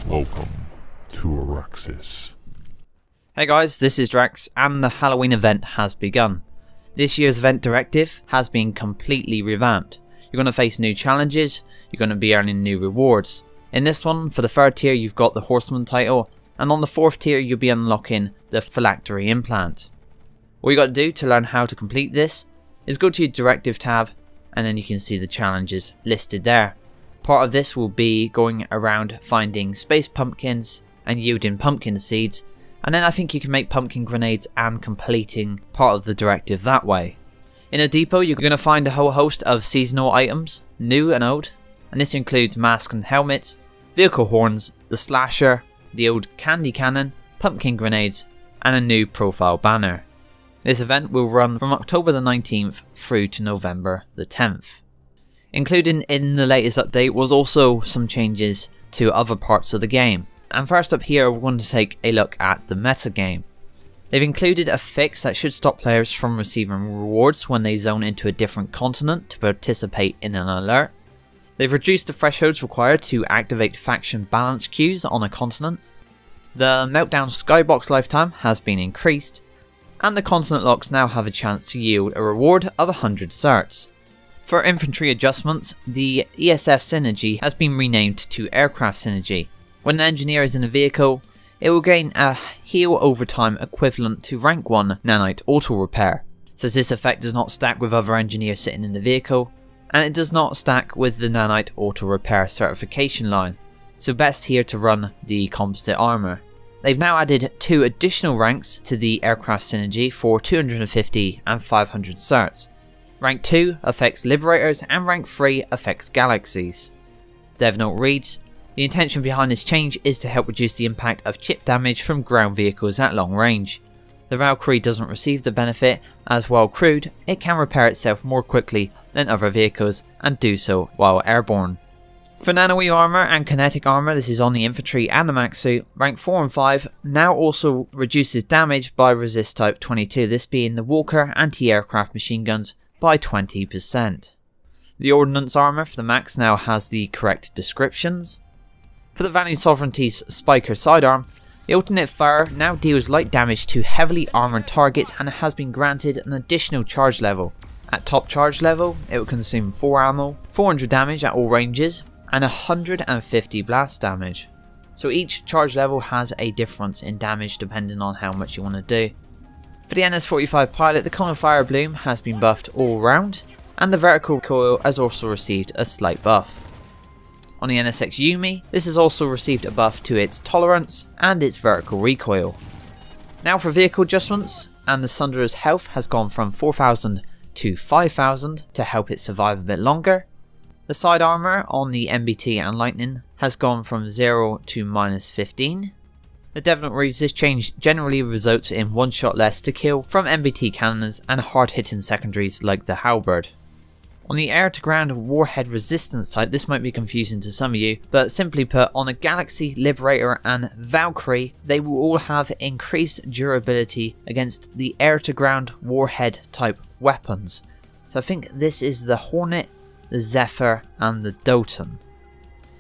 Welcome to Araxis. Hey guys, this is Drax, and the Halloween event has begun. This year's event directive has been completely revamped. You're going to face new challenges, you're going to be earning new rewards. In this one, for the 3rd tier you've got the Horseman title, and on the 4th tier you'll be unlocking the Phylactery implant. All you got to do to learn how to complete this is go to your directive tab, and then you can see the challenges listed there. Part of this will be going around finding space pumpkins and yielding pumpkin seeds, and then I think you can make pumpkin grenades and completing part of the directive that way. In a depot you're going to find a whole host of seasonal items, new and old, and this includes masks and helmets, vehicle horns, the slasher, the old candy cannon, pumpkin grenades, and a new profile banner. This event will run from October the 19th through to November the 10th. Included in the latest update was also some changes to other parts of the game. And first up here we're going to take a look at the metagame. They've included a fix that should stop players from receiving rewards when they zone into a different continent to participate in an alert. They've reduced the thresholds required to activate faction balance queues on a continent. The Meltdown skybox lifetime has been increased, and the continent locks now have a chance to yield a reward of 100 certs. For infantry adjustments, the ESF synergy has been renamed to aircraft synergy. When an engineer is in a vehicle, it will gain a heal over time equivalent to rank 1 Nanite auto repair, since this effect does not stack with other engineers sitting in the vehicle, and it does not stack with the Nanite auto repair certification line, so best here to run the composite armour. They've now added 2 additional ranks to the aircraft synergy for 250 and 500 certs. Rank 2 affects Liberators and rank 3 affects Galaxies. DevNote reads, the intention behind this change is to help reduce the impact of chip damage from ground vehicles at long range. The Valkyrie doesn't receive the benefit, as while crewed, it can repair itself more quickly than other vehicles and do so while airborne. For nano-wave armour and kinetic armour, this is on the infantry and the max suit, rank 4 and 5 now also reduces damage by resist type 22, this being the Walker anti-aircraft machine guns by 20%. The ordnance armour for the max now has the correct descriptions. For the Valley Sovereignty's Spiker sidearm, the alternate fire now deals light damage to heavily armoured targets and has been granted an additional charge level. At top charge level, it will consume 4 ammo, 400 damage at all ranges, and 150 blast damage. So each charge level has a difference in damage depending on how much you want to do. For the NS-45 pilot, the cone of fire bloom has been buffed all round, and the vertical recoil has also received a slight buff. On the NSX Yumi, this has also received a buff to its tolerance and its vertical recoil. Now for vehicle adjustments, and the Sunderer's health has gone from 4000 to 5000 to help it survive a bit longer. The side armour on the MBT and Lightning has gone from 0 to -15. The DevNote reads, this change generally results in 1 shot less to kill from MBT cannons and hard hitting secondaries like the Halberd. On the air-to-ground warhead resistance type, this might be confusing to some of you, but simply put, on a Galaxy, Liberator and Valkyrie, they will all have increased durability against the air-to-ground warhead type weapons. So I think this is the Hornet, the Zephyr and the Doton.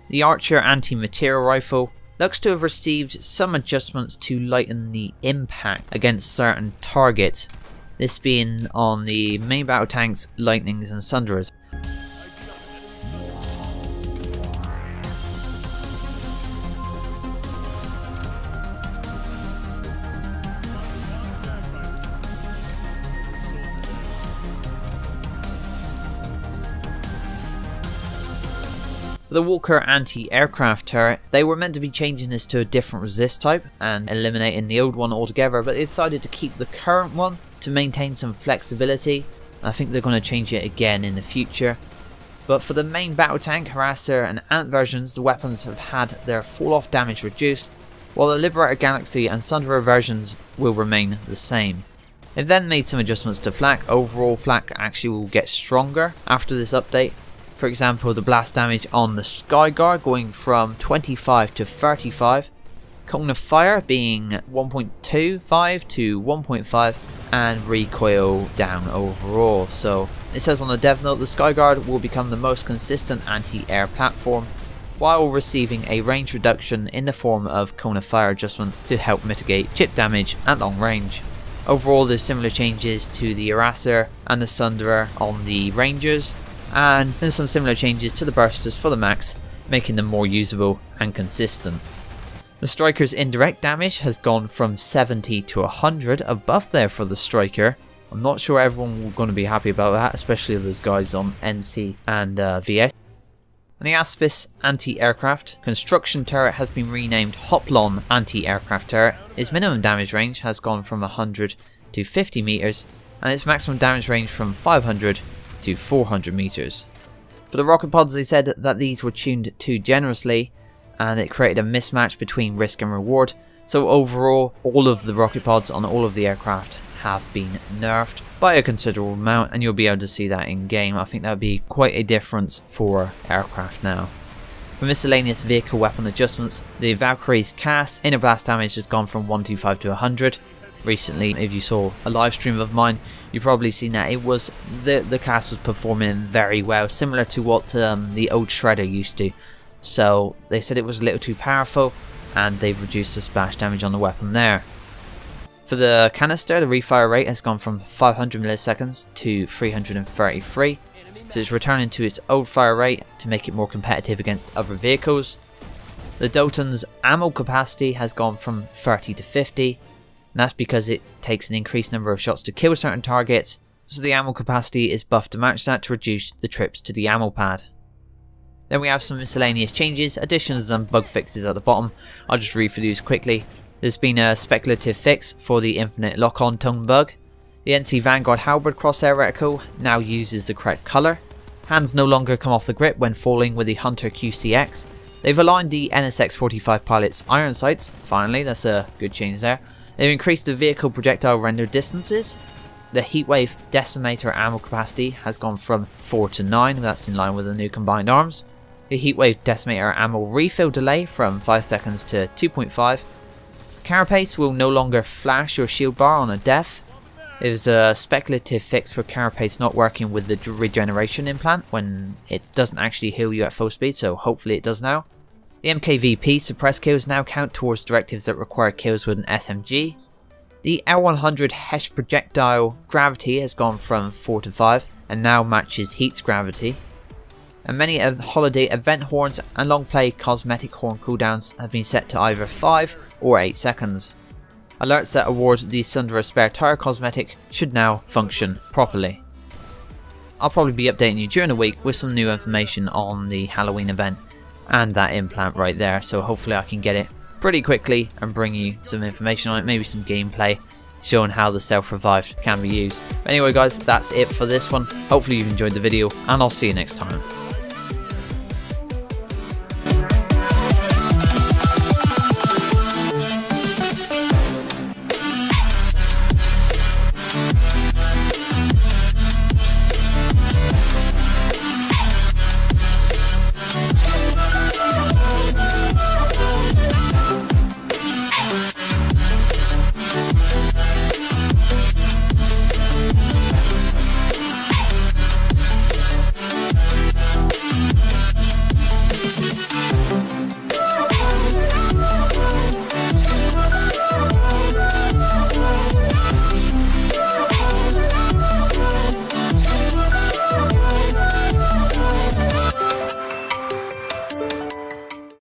The Archer anti-material rifle looks to have received some adjustments to lighten the impact against certain targets, this being on the main battle tanks, Lightnings and Sunderers. For the Walker anti-aircraft turret, they were meant to be changing this to a different resist type and eliminating the old one altogether, but they decided to keep the current one to maintain some flexibility. I think they're going to change it again in the future. But for the main battle tank, Harasser and Ant versions, the weapons have had their fall off damage reduced, while the Liberator Galaxy and Sunderer versions will remain the same. They've then made some adjustments to flak. Overall, flak actually will get stronger after this update. For example, the blast damage on the Skyguard going from 25 to 35, Cone of Fire being 1.25 to 1.5, and recoil down overall. So It says on the dev note, the Skyguard will become the most consistent anti-air platform, while receiving a range reduction in the form of cone of fire adjustment to help mitigate chip damage at long range. Overall, there's similar changes to the Harasser and the Sunderer on the Rangers, and there's some similar changes to the Bursters for the Max, making them more usable and consistent. The Striker's indirect damage has gone from 70 to 100, a buff there for the Striker. I'm not sure everyone will going to be happy about that, especially those guys on NC and VS. And the Aspis anti-aircraft construction turret has been renamed Hoplon anti-aircraft turret. Its minimum damage range has gone from 100 to 50 meters, and its maximum damage range from 500 to 400 meters. For the rocket pods, they said that these were tuned too generously, and it created a mismatch between risk and reward. So overall, all of the rocket pods on all of the aircraft have been nerfed by a considerable amount, and you'll be able to see that in game. I think that would be quite a difference for aircraft now. For miscellaneous vehicle weapon adjustments, the Valkyrie's cast inner blast damage has gone from 125 to 100. Recently, if you saw a live stream of mine, you've probably seen that it was the cast was performing very well, similar to what the old Shredder used to. So they said it was a little too powerful, and they've reduced the splash damage on the weapon there. For the canister, the refire rate has gone from 500 milliseconds to 333, so it's returning to its old fire rate to make it more competitive against other vehicles. The Dotan's ammo capacity has gone from 30 to 50, and that's because it takes an increased number of shots to kill certain targets, so the ammo capacity is buffed to match that to reduce the trips to the ammo pad. Then we have some miscellaneous changes, additions and bug fixes at the bottom. I'll just read through these quickly. There's been a speculative fix for the infinite lock-on tone bug. The NC Vanguard Halberd crosshair reticle now uses the correct colour. Hands no longer come off the grip when falling with the Hunter QCX. They've aligned the NSX-45 pilot's iron sights. Finally, that's a good change there. They've increased the vehicle projectile render distances. The Heatwave Decimator ammo capacity has gone from 4 to 9, that's in line with the new combined arms. The Heatwave Decimator ammo refill delay from 5 seconds to 2.5. Carapace will no longer flash your shield bar on a death. There's a speculative fix for Carapace not working with the regeneration implant when it doesn't actually heal you at full speed, so hopefully it does now. The MKVP suppress kills now count towards directives that require kills with an SMG. The L100 Hesh projectile gravity has gone from 4 to 5 and now matches Heat's gravity. And many holiday event horns and long play cosmetic horn cooldowns have been set to either 5 or 8 seconds. Alerts that award the Sunderer spare tire cosmetic should now function properly. I'll probably be updating you during the week with some new information on the Halloween event and that implant right there, so hopefully I can get it pretty quickly and bring you some information on it, maybe some gameplay showing how the self-revived can be used. But anyway guys, that's it for this one. Hopefully you've enjoyed the video, and I'll see you next time.